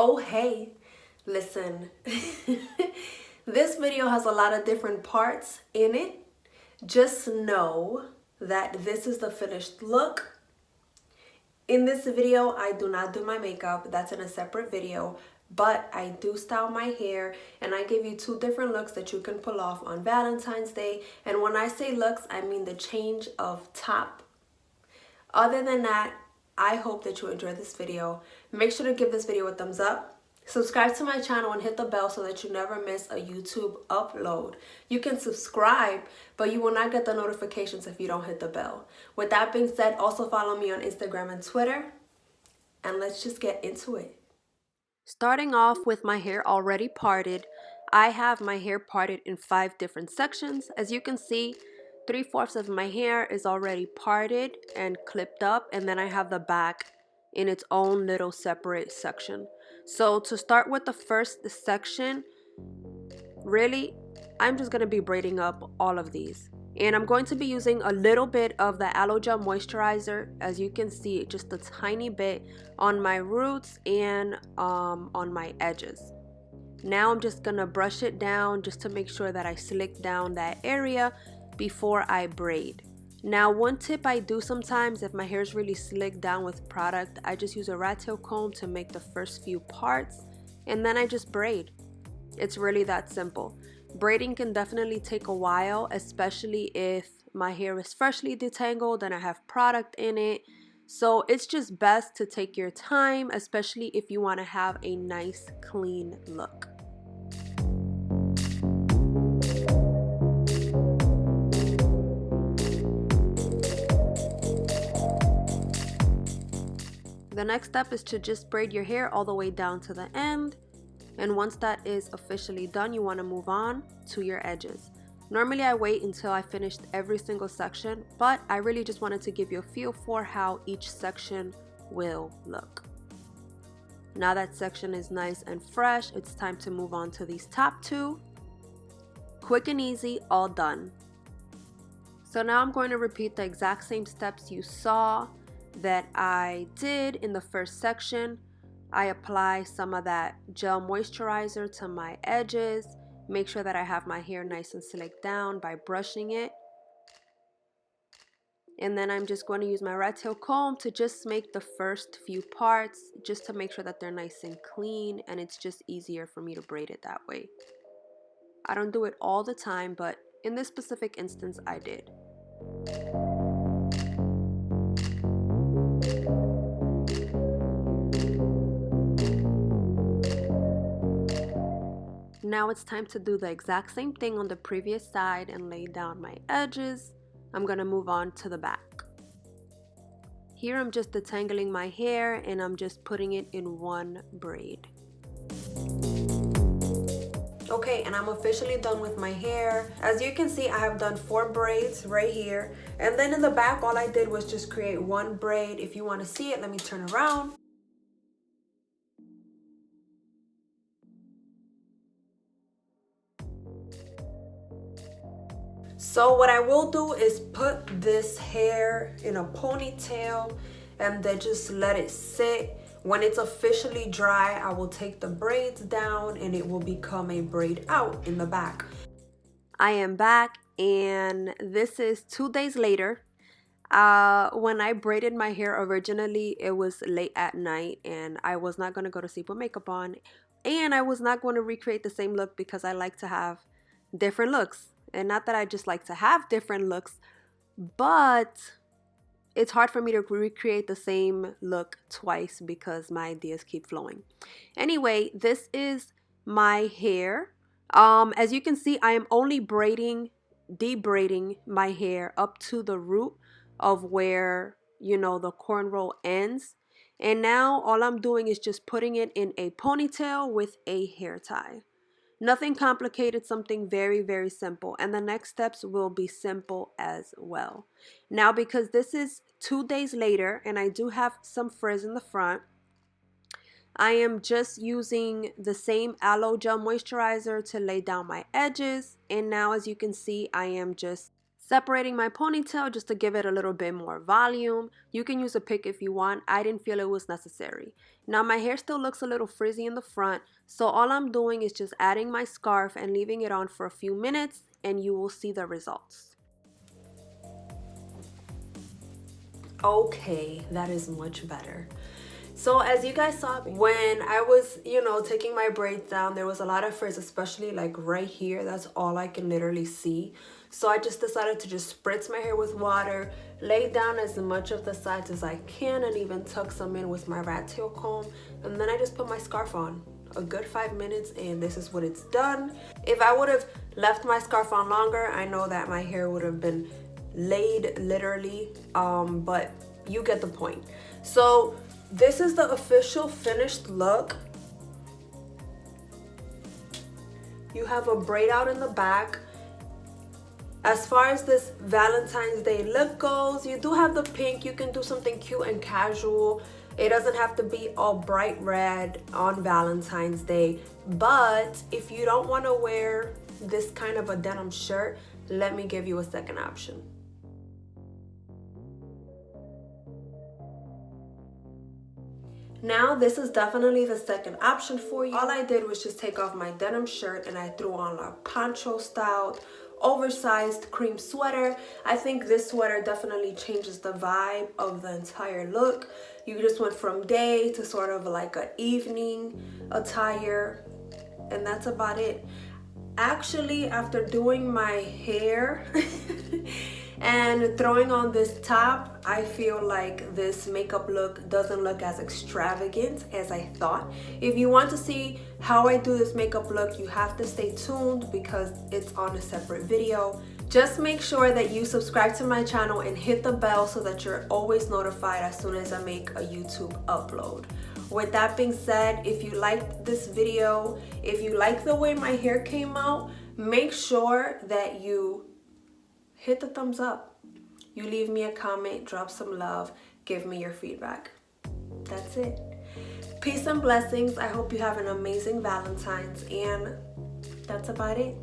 Oh, hey, listen, this video has a lot of different parts in it. Just know that this is the finished look. In this video, I do not do my makeup. That's in a separate video, but I do style my hair and I give you two different looks that you can pull off on Valentine's Day. And when I say looks, I mean the change of top. Other than that, I hope that you enjoyed this video. Make sure to give this video a thumbs up. Subscribe to my channel and hit the bell so that you never miss a YouTube upload. You can subscribe, but you will not get the notifications if you don't hit the bell. With that being said, also follow me on Instagram and Twitter. And let's just get into it. Starting off with my hair already parted, I have my hair parted in 5 different sections. As you can see, 3/4 of my hair is already parted and clipped up, and then I have the back in its own little separate section. So to start with the first section, really, I'm just going to be braiding up all of these. And I'm going to be using a little bit of the Aloe Gel Moisturizer. As you can see, just a tiny bit on my roots and on my edges. Now I'm just going to brush it down just to make sure that I slick down that area before I braid. Now, one tip I do sometimes if my hair is really slicked down with product, I just use a rat tail comb to make the first few parts and then I just braid. It's really that simple. Braiding can definitely take a while, especially if my hair is freshly detangled and I have product in it. So it's just best to take your time, especially if you want to have a nice clean look. The next step is to just braid your hair all the way down to the end. And once that is officially done, you want to move on to your edges. Normally I wait until I finished every single section, but I really just wanted to give you a feel for how each section will look. Now that section is nice and fresh, it's time to move on to these top 2. Quick and easy, all done. So now I'm going to repeat the exact same steps you saw that I did in the first section. I apply some of that gel moisturizer to my edges. Make sure that I have my hair nice and slicked down by brushing it. And then I'm just going to use my rat tail comb to just make the first few parts, just to make sure that they're nice and clean, and it's just easier for me to braid it that way. I don't do it all the time, but in this specific instance, I did. Now it's time to do the exact same thing on the previous side and lay down my edges. I'm gonna move on to the back. Here I'm just detangling my hair and I'm just putting it in one braid. Okay, and I'm officially done with my hair. As you can see, I have done 4 braids right here. And then in the back, all I did was just create one braid. If you wanna see it, let me turn around. So what I will do is put this hair in a ponytail and then just let it sit. When it's officially dry, I will take the braids down and it will become a braid out in the back. I am back and this is 2 days later. When I braided my hair originally, it was late at night and I was not going to go to sleep with makeup on. And I was not going to recreate the same look because I like to have different looks. And not that I just like to have different looks, but it's hard for me to recreate the same look twice because my ideas keep flowing. Anyway, this is my hair. As you can see, I am only debraiding my hair up to the root of where, you know, the cornrow ends. And now all I'm doing is just putting it in a ponytail with a hair tie. Nothing complicated, something very, very simple. And the next steps will be simple as well. Now, because this is 2 days later and I do have some frizz in the front, I am just using the same Aloe Gel Moisturizer to lay down my edges. And now, as you can see, I am just Separating my ponytail just to give it a little bit more volume. You can use a pick if you want. I didn't feel it was necessary. Now my hair still looks a little frizzy in the front, so all I'm doing is just adding my scarf and leaving it on for a few minutes, and you will see the results. Okay, that is much better. So as you guys saw, when I was, taking my braids down, there was a lot of frizz, especially like right here. That's all I can literally see. So I just decided to just spritz my hair with water, lay down as much of the sides as I can, and even tuck some in with my rat tail comb. And then I just put my scarf on. A good 5 minutes, and this is what it's done. If I would have left my scarf on longer, I know that my hair would have been laid literally, but you get the point. So this is the official finished look. You have a braid out in the back. As far as this Valentine's Day look goes, you do have the pink. You can do something cute and casual. It doesn't have to be all bright red on Valentine's Day. But if you don't want to wear this kind of a denim shirt, let me give you a second option. Now this is definitely the second option for you. All I did was just take off my denim shirt and I threw on a poncho styled oversized cream sweater. I think this sweater definitely changes the vibe of the entire look. You just went from day to sort of like an evening attire, and that's about it. Actually, after doing my hair and throwing on this top, I feel like this makeup look doesn't look as extravagant as I thought. If you want to see how I do this makeup look, you have to stay tuned because it's on a separate video. Just make sure that you subscribe to my channel and hit the bell so that you're always notified as soon as I make a YouTube upload. With that being said, if you liked this video, if you like the way my hair came out, make sure that you hit the thumbs up. You leave me a comment, drop some love, give me your feedback. That's it. Peace and blessings. I hope you have an amazing Valentine's, and that's about it.